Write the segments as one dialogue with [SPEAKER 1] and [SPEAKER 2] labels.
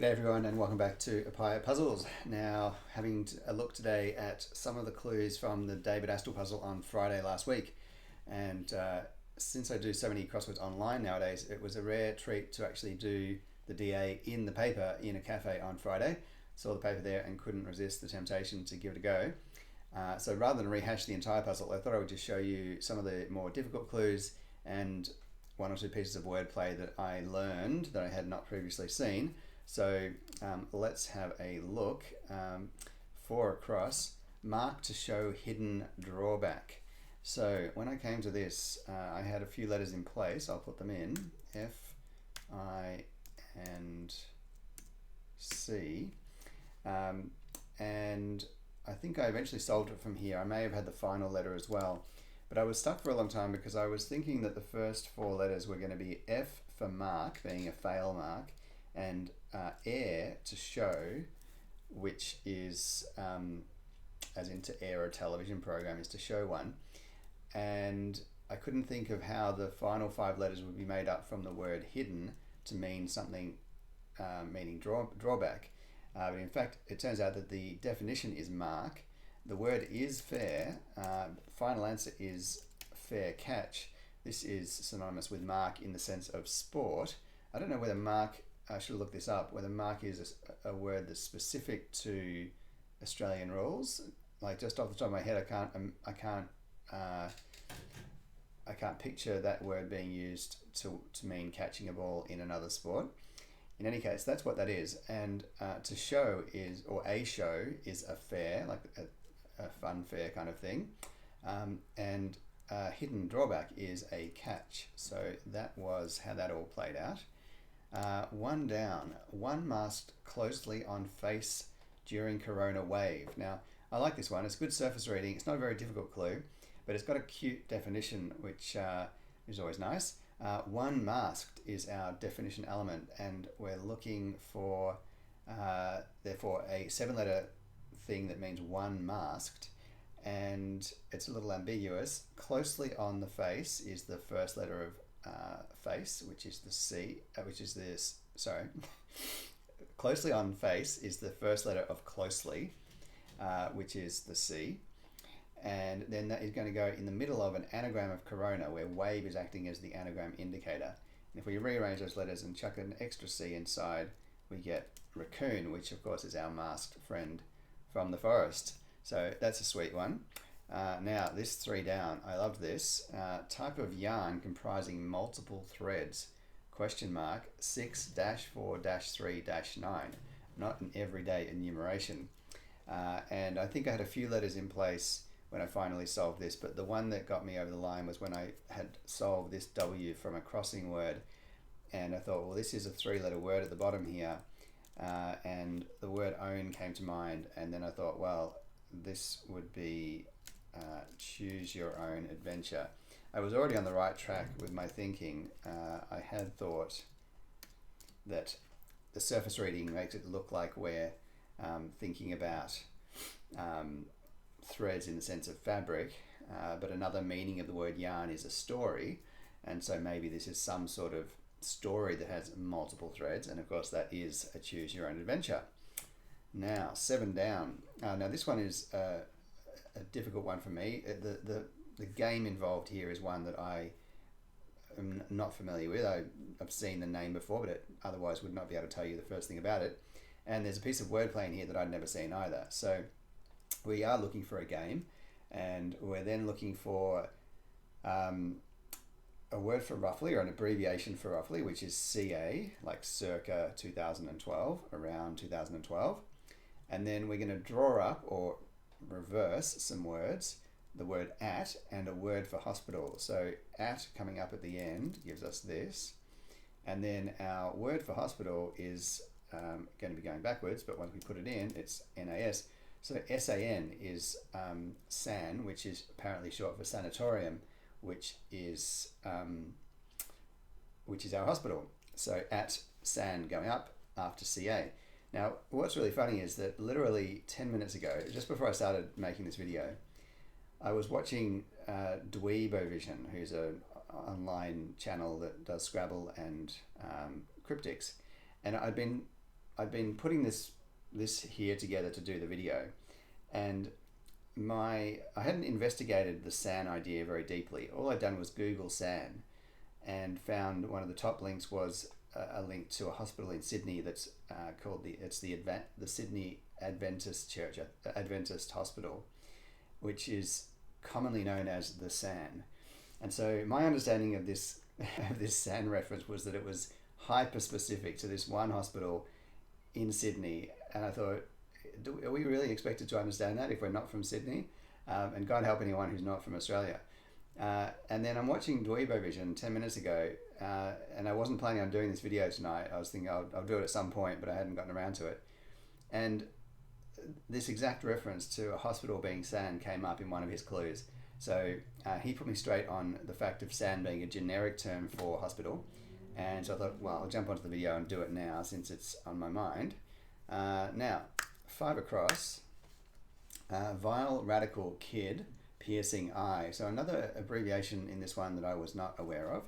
[SPEAKER 1] G'day everyone and welcome back to Apaya Puzzles. Now, having a look today at some of the clues from the David Astle puzzle on Friday last week. And since I do so many crosswords online nowadays, it was a rare treat to actually do the DA in the paper in a cafe on Friday. Saw the paper there and couldn't resist the temptation to give it a go. So rather than rehash the entire puzzle, I thought I would just show you some of the more difficult clues and one or two pieces of wordplay that I learned that I had not previously seen. So let's have a look. 4 across, mark to show hidden drawback. So when I came to this, I had a few letters in place. I'll put them in, F, I, and C. And I think I eventually solved it from here. I may have had the final letter as well. But I was stuck for a long time because I was thinking that the first 4 letters were going to be F for mark, being a fail mark, and air to show, which is as in to air a television program is to show one. And I couldn't think of how the final 5 letters would be made up from the word hidden to mean something meaning drawback. But in fact, it turns out that the definition is mark. The word is fair. Final answer is fair catch. This is synonymous with mark in the sense of sport. I don't know whether mark, I should look this up, whether mark is a word that's specific to Australian rules. Like just off the top of my head, I can't picture that word being used to mean catching a ball in another sport. In any case, that's what that is. And to show is, or a show is a fair, like a fun fair kind of thing. And hidden drawback is a catch. So that was how that all played out. 1 down, one masked closely on face during corona wave. Now, I like this one. It's good surface reading. It's not a very difficult clue, but it's got a cute definition, which is always nice. One masked is our definition element, and we're looking for, therefore, a 7-letter thing that means one masked, and it's a little ambiguous. Closely on the face is the first letter of face, which is the C, which is this, sorry. Closely on face is the first letter of closely, which is the C. And then that is going to go in the middle of an anagram of corona, where wave is acting as the anagram indicator. And if we rearrange those letters and chuck an extra C inside, we get raccoon, which of course is our masked friend from the forest. So that's a sweet one. Now this 3 down, I love this. Type of yarn comprising multiple threads, question mark, 6-4-3-9, not an everyday enumeration. And I think I had a few letters in place when I finally solved this, but the one that got me over the line was when I had solved this W from a crossing word, and I thought, well, this is a 3-letter word at the bottom here, and the word own came to mind, and then I thought, well, this would be choose your own adventure. I was already on the right track with my thinking. I had thought that the surface reading makes it look like we're thinking about threads in the sense of fabric, but another meaning of the word yarn is a story, and so maybe this is some sort of story that has multiple threads, and of course that is a choose your own adventure. Now 7 down. Now this one is a difficult one for me. The game involved here is one that I am not familiar with. I've seen the name before, but it otherwise would not be able to tell you the first thing about it. And there's a piece of wordplay in here that I'd never seen either. So we are looking for a game, and we're then looking for a word for roughly, or an abbreviation for roughly, which is CA, like circa 2012, around 2012. And then we're going to draw up or reverse some words, the word at and a word for hospital. So at coming up at the end gives us this, and then our word for hospital is going to be going backwards, but once we put it in, it's NAS. So SAN is SAN, which is apparently short for sanatorium, which is our hospital. So at SAN going up after CA. Now, what's really funny is that literally 10 minutes ago, just before I started making this video, I was watching Dweebovision, who's an online channel that does Scrabble and cryptics, and I'd been I'd been putting this here together to do the video, and I hadn't investigated the SAN idea very deeply. All I'd done was Google SAN, and found one of the top links was a link to a hospital in Sydney that's called the Sydney Adventist Hospital, which is commonly known as the SAN. And so my understanding of this SAN reference was that it was hyper specific to this one hospital in Sydney, and I thought, are we really expected to understand that if we're not from Sydney? And God help anyone who's not from Australia. And then I'm watching Dweebo Vision 10 minutes ago, and I wasn't planning on doing this video tonight. I was thinking I'll do it at some point, but I hadn't gotten around to it. And this exact reference to a hospital being SAN came up in one of his clues. So he put me straight on the fact of SAN being a generic term for hospital. And so I thought, well, I'll jump onto the video and do it now since it's on my mind. Now, 5 across, vile radical kid piercing eye. So another abbreviation in this one that I was not aware of.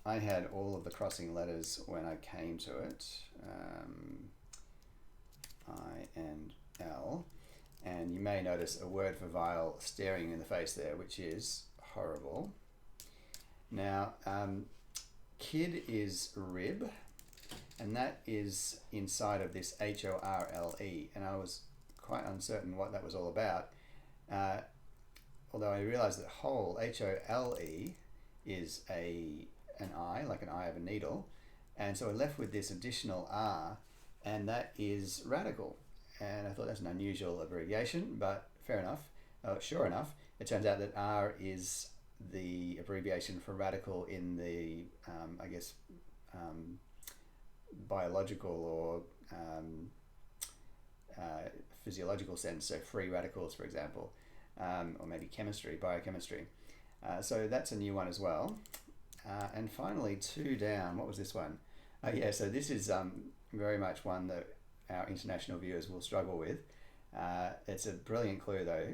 [SPEAKER 1] I had all of the crossing letters when I came to it. I and L. And you may notice a word for vile staring in the face there, which is horrible. Now, kid is rib, and that is inside of this HORLE, and I was quite uncertain what that was all about. Although I realized that whole, HOLE, is an eye, like an eye of a needle, and so we're left with this additional R, and that is radical. And I thought that's an unusual abbreviation, but fair enough. Sure enough, it turns out that R is the abbreviation for radical in the, biological or physiological sense, so free radicals, for example, or maybe biochemistry. So that's a new one as well. And finally, 2 down, what was this one? So this is very much one that our international viewers will struggle with. It's a brilliant clue though,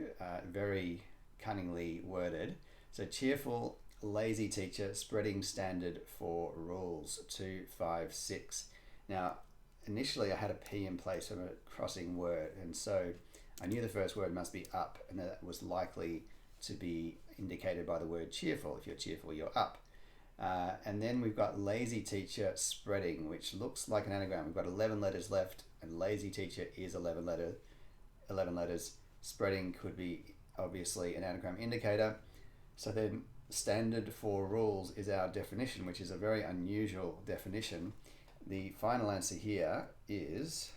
[SPEAKER 1] very cunningly worded. So cheerful, lazy teacher spreading standard for rules, 2, 5, 6. Now, initially I had a P in place of a crossing word, and so I knew the first word must be up, and that was likely to be indicated by the word cheerful. If you're cheerful, you're up. And then we've got lazy teacher spreading, which looks like an anagram. We've got 11 letters left, and lazy teacher is 11 letters. Spreading could be obviously an anagram indicator. So then standard for rules is our definition, which is a very unusual definition. The final answer here is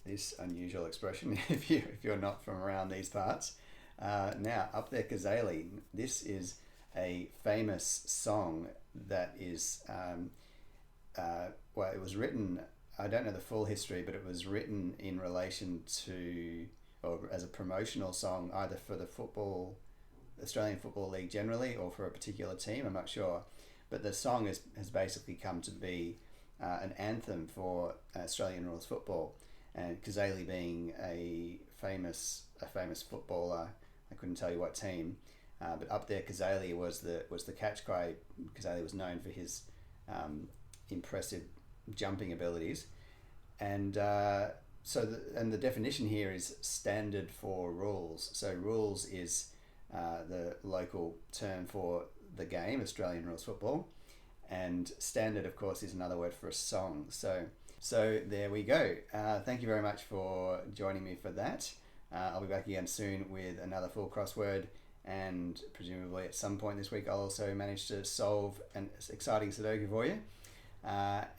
[SPEAKER 1] this unusual expression if you're not from around these parts. Now, up there, Kazali. This is a famous song that is, it was written, I don't know the full history, but it was written in relation to, or as a promotional song, either for the Australian Football League generally, or for a particular team, I'm not sure. But the song has basically come to be an anthem for Australian rules football, and Kazali being a famous footballer. I couldn't tell you what team, but up there Kazali was the catch cry. Kazali was known for his impressive jumping abilities, and the definition here is standard for rules. So rules is the local term for the game, Australian rules football, and standard, of course, is another word for a song. So there we go. Thank you very much for joining me for that. I'll be back again soon with another full crossword, and presumably at some point this week I'll also manage to solve an exciting Sudoku for you.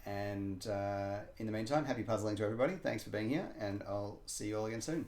[SPEAKER 1] In the meantime, happy puzzling to everybody. Thanks for being here, and I'll see you all again soon.